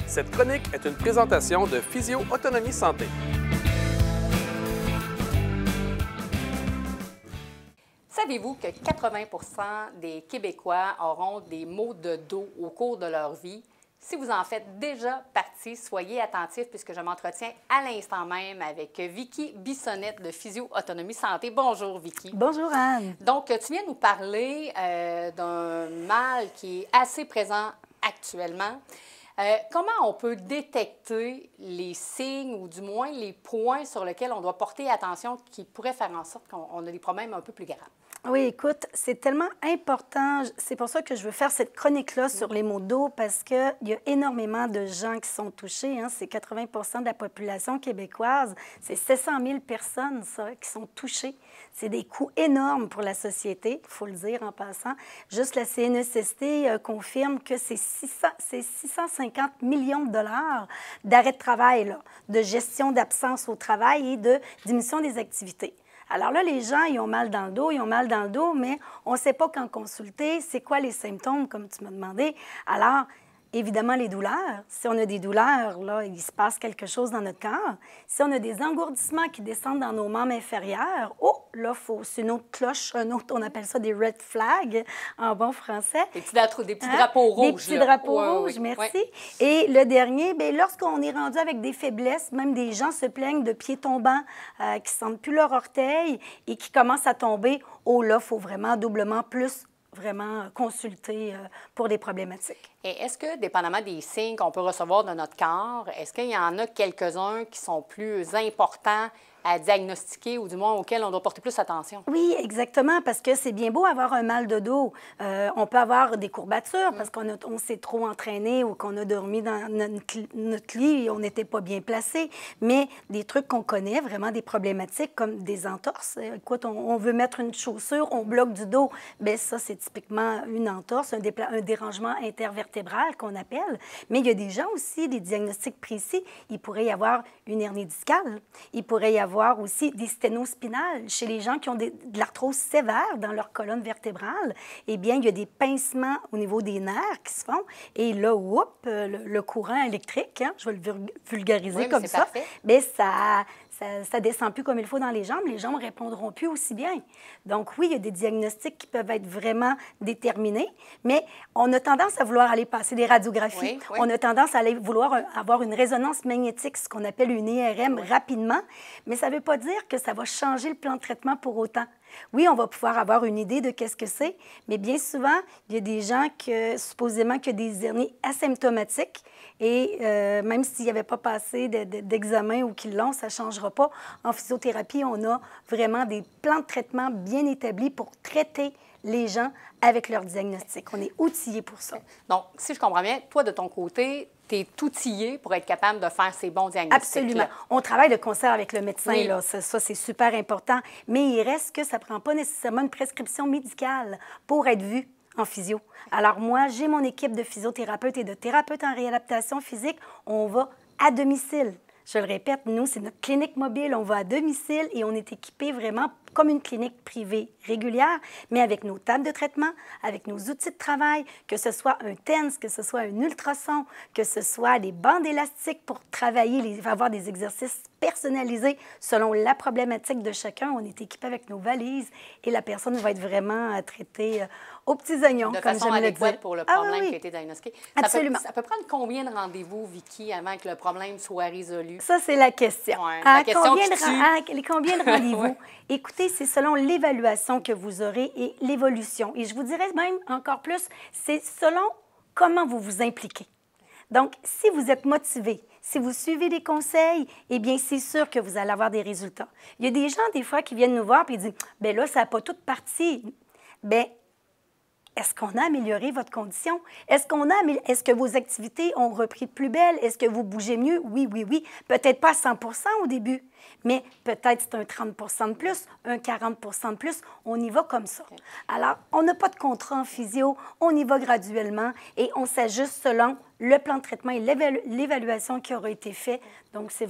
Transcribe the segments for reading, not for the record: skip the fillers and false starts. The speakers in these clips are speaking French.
Cette chronique est une présentation de Physio Autonomie Santé. Savez-vous que 80% des Québécois auront des maux de dos au cours de leur vie? Si vous en faites déjà partie, soyez attentifs puisque je m'entretiens à l'instant même avec Vicky Bissonnette de Physio Autonomie Santé. Bonjour, Vicky. Bonjour, Anne. Donc, tu viens nous parler d'un mal qui est assez présent actuellement. Comment on peut détecter les signes ou du moins les points sur lesquels on doit porter attention qui pourraient faire en sorte qu'on a des problèmes un peu plus graves? Oui, écoute, c'est tellement important. C'est pour ça que je veux faire cette chronique-là sur les maux de dos parce qu'il y a énormément de gens qui sont touchés. Hein. C'est 80 de la population québécoise. C'est 700 000 personnes, ça, qui sont touchées. C'est des coûts énormes pour la société, il faut le dire en passant. Juste la CNESST confirme que c'est 650 millions de dollars d'arrêt de travail, là, de gestion d'absence au travail et de diminution des activités. Alors là, les gens, ils ont mal dans le dos, mais on ne sait pas quand consulter, c'est quoi les symptômes, comme tu m'as demandé. Alors, évidemment, les douleurs. Si on a des douleurs, là, il se passe quelque chose dans notre corps. Si on a des engourdissements qui descendent dans nos membres inférieurs, là, c'est une autre cloche, on appelle ça des red flags en bon français. Des petits drapeaux rouges. Des petits drapeaux rouges, merci. Ouais. Et le dernier, bien, lorsqu'on est rendu avec des faiblesses, même des gens se plaignent de pieds tombants, qui ne sentent plus leur orteil et qui commencent à tomber, là, il faut vraiment doublement plus consulter pour des problématiques. Et est-ce que, dépendamment des signes qu'on peut recevoir de notre corps, est-ce qu'il y en a quelques-uns qui sont plus importants à diagnostiquer ou du moins auxquels on doit porter plus attention? Oui, exactement, parce que c'est bien beau avoir un mal de dos. On peut avoir des courbatures parce qu'on s'est trop entraîné ou qu'on a dormi dans notre lit et on n'était pas bien placé. Mais des trucs qu'on connaît, vraiment des problématiques comme des entorses. Écoute, on veut mettre une chaussure, on bloque du dos. Bien, ça, c'est typiquement une entorse, un dérangement intervertébral qu'on appelle. Mais il y a des gens aussi, des diagnostics précis. Il pourrait y avoir une hernie discale. Il pourrait y avoir aussi des sténospinales. Chez les gens qui ont de l'arthrose sévère dans leur colonne vertébrale, eh bien, il y a des pincements au niveau des nerfs qui se font. Et là, le courant électrique, hein, je vais le vulgariser comme ça, bien, ça descend plus comme il faut dans les jambes ne répondront plus aussi bien. Donc oui, il y a des diagnostics qui peuvent être vraiment déterminés, mais on a tendance à vouloir aller passer des radiographies. Oui. On a tendance à aller vouloir avoir une résonance magnétique, ce qu'on appelle une IRM, rapidement, mais ça ne veut pas dire que ça va changer le plan de traitement pour autant. Oui, on va pouvoir avoir une idée de qu'est-ce que c'est, mais bien souvent, il y a des gens supposément qui ont des hernies asymptomatiques et même s'il n'y avait pas passé d'examen ou qu'ils l'ont, ça ne changera pas. En physiothérapie, on a vraiment des plans de traitement bien établis pour traiter les gens avec leur diagnostic. On est outillés pour ça. Donc, si je comprends bien, toi, de ton côté, tu es outillé pour être capable de faire ces bons diagnostics. Absolument. On travaille de concert avec le médecin, oui. Là. Ça c'est super important. Mais il reste que ça ne prend pas nécessairement une prescription médicale pour être vu en physio. Alors moi, j'ai mon équipe de physiothérapeutes et de thérapeutes en réadaptation physique. On va à domicile. Je le répète, nous, c'est notre clinique mobile. On va à domicile et on est équipé vraiment comme une clinique privée régulière, mais avec nos tables de traitement, avec nos outils de travail, que ce soit un TENS, que ce soit un ultrason, que ce soit des bandes élastiques pour travailler, avoir des exercices personnalisés selon la problématique de chacun. On est équipé avec nos valises et la personne va être vraiment traitée aux petits oignons, de comme façon j'aime le dire. adéquate pour le problème qui a été diagnostiqué. Absolument. Ça peut prendre combien de rendez-vous, Vicky, avant que le problème soit résolu? Ça, c'est la question. Ouais, la question combien de rendez-vous? Ouais. Écoutez, c'est selon l'évaluation que vous aurez et l'évolution. Et je vous dirais même encore plus, c'est selon comment vous vous impliquez. Donc, si vous êtes motivé, si vous suivez des conseils, eh bien, c'est sûr que vous allez avoir des résultats. Il y a des gens, des fois, qui viennent nous voir et disent « Bien là, ça n'a pas toute partie. » Bien, est-ce qu'on a amélioré votre condition? Est-ce que vos activités ont repris de plus belle? Est-ce que vous bougez mieux? Oui, oui, oui. Peut-être pas à 100 % au début, Mais peut-être c'est un 30 de plus, un 40 de plus. On y va comme ça. Alors, on n'a pas de contrat en physio. On y va graduellement et on s'ajuste selon le plan de traitement et l'évaluation qui aura été fait. Donc, c'est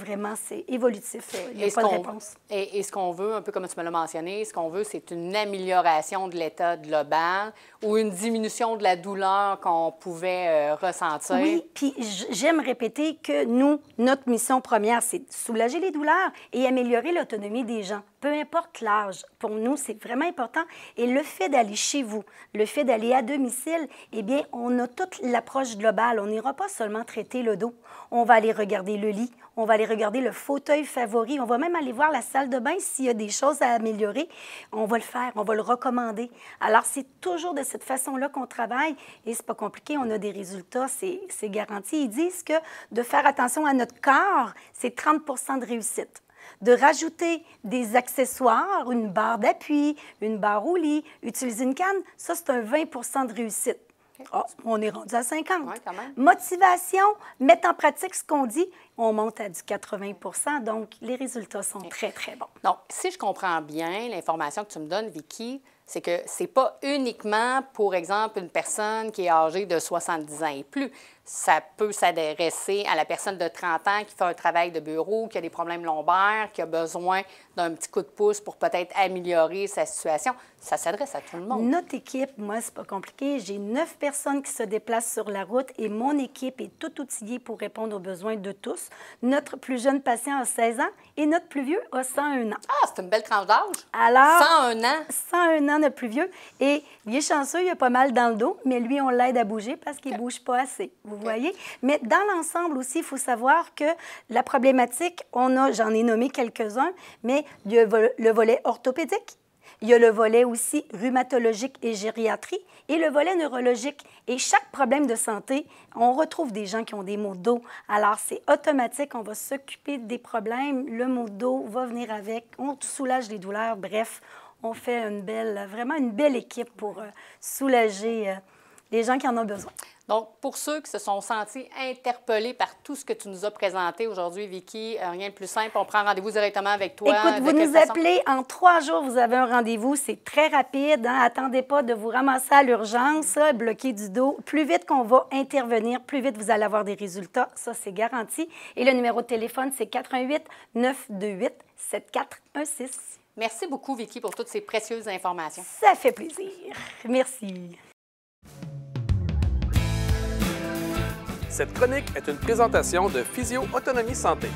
évolutif. Il n'y a pas de réponse. Et ce qu'on veut, un peu comme tu me l'as mentionné, ce qu'on veut, c'est une amélioration de l'état global ou une diminution de la douleur qu'on pouvait ressentir. Oui, puis j'aime répéter que nous, notre mission première, c'est de soulager les douleurs et améliorer l'autonomie des gens. Peu importe l'âge, pour nous, c'est vraiment important. Et le fait d'aller chez vous, le fait d'aller à domicile, eh bien, on a toute l'approche globale. On n'ira pas seulement traiter le dos. On va aller regarder le lit, on va aller regarder le fauteuil favori, on va même aller voir la salle de bain s'il y a des choses à améliorer. On va le faire, on va le recommander. Alors, c'est toujours de cette façon-là qu'on travaille et c'est pas compliqué, on a des résultats, c'est garanti. Ils disent que de faire attention à notre corps, c'est 30 de réussite. De rajouter des accessoires, une barre d'appui, une barre au lit, utiliser une canne, ça, c'est un 20 de réussite. Oh, on est rendu à 50. Oui, quand même. Motivation, mettre en pratique ce qu'on dit, on monte à du 80 donc les résultats sont très, très bons. Donc, si je comprends bien l'information que tu me donnes, Vicky, c'est que ce n'est pas uniquement, pour exemple, une personne qui est âgée de 70 ans et plus. Ça peut s'adresser à la personne de 30 ans qui fait un travail de bureau, qui a des problèmes lombaires, qui a besoin d'un petit coup de pouce pour peut-être améliorer sa situation. Ça s'adresse à tout le monde. Notre équipe, moi, c'est pas compliqué. J'ai 9 personnes qui se déplacent sur la route et mon équipe est tout outillée pour répondre aux besoins de tous. Notre plus jeune patient a 16 ans et notre plus vieux a 101 ans. Ah, c'est une belle tranche d'âge. Alors, 101 ans. 101 ans, notre plus vieux. Et il est chanceux, il a pas mal dans le dos, mais lui, on l'aide à bouger parce qu'il ne bouge pas assez. Vous voyez? Mais dans l'ensemble aussi, il faut savoir que la problématique, j'en ai nommé quelques-uns, mais il y a le volet orthopédique, il y a le volet aussi rhumatologique et gériatrie et le volet neurologique. Et chaque problème de santé, on retrouve des gens qui ont des maux de dos. Alors, c'est automatique, on va s'occuper des problèmes, le maux de dos va venir avec, on soulage les douleurs, bref, on fait vraiment une belle équipe pour soulager les gens qui en ont besoin. Donc, pour ceux qui se sont sentis interpellés par tout ce que tu nous as présenté aujourd'hui, Vicky, rien de plus simple, on prend rendez-vous directement avec toi. Écoute, vous nous appelez, en 3 jours, vous avez un rendez-vous, c'est très rapide. Hein? Attendez pas de vous ramasser à l'urgence, bloquer du dos. Plus vite qu'on va intervenir, plus vite vous allez avoir des résultats. Ça, c'est garanti. Et le numéro de téléphone, c'est 88 928 7416. Merci beaucoup, Vicky, pour toutes ces précieuses informations. Ça fait plaisir. Merci. Cette chronique est une présentation de Physio Autonomie Santé.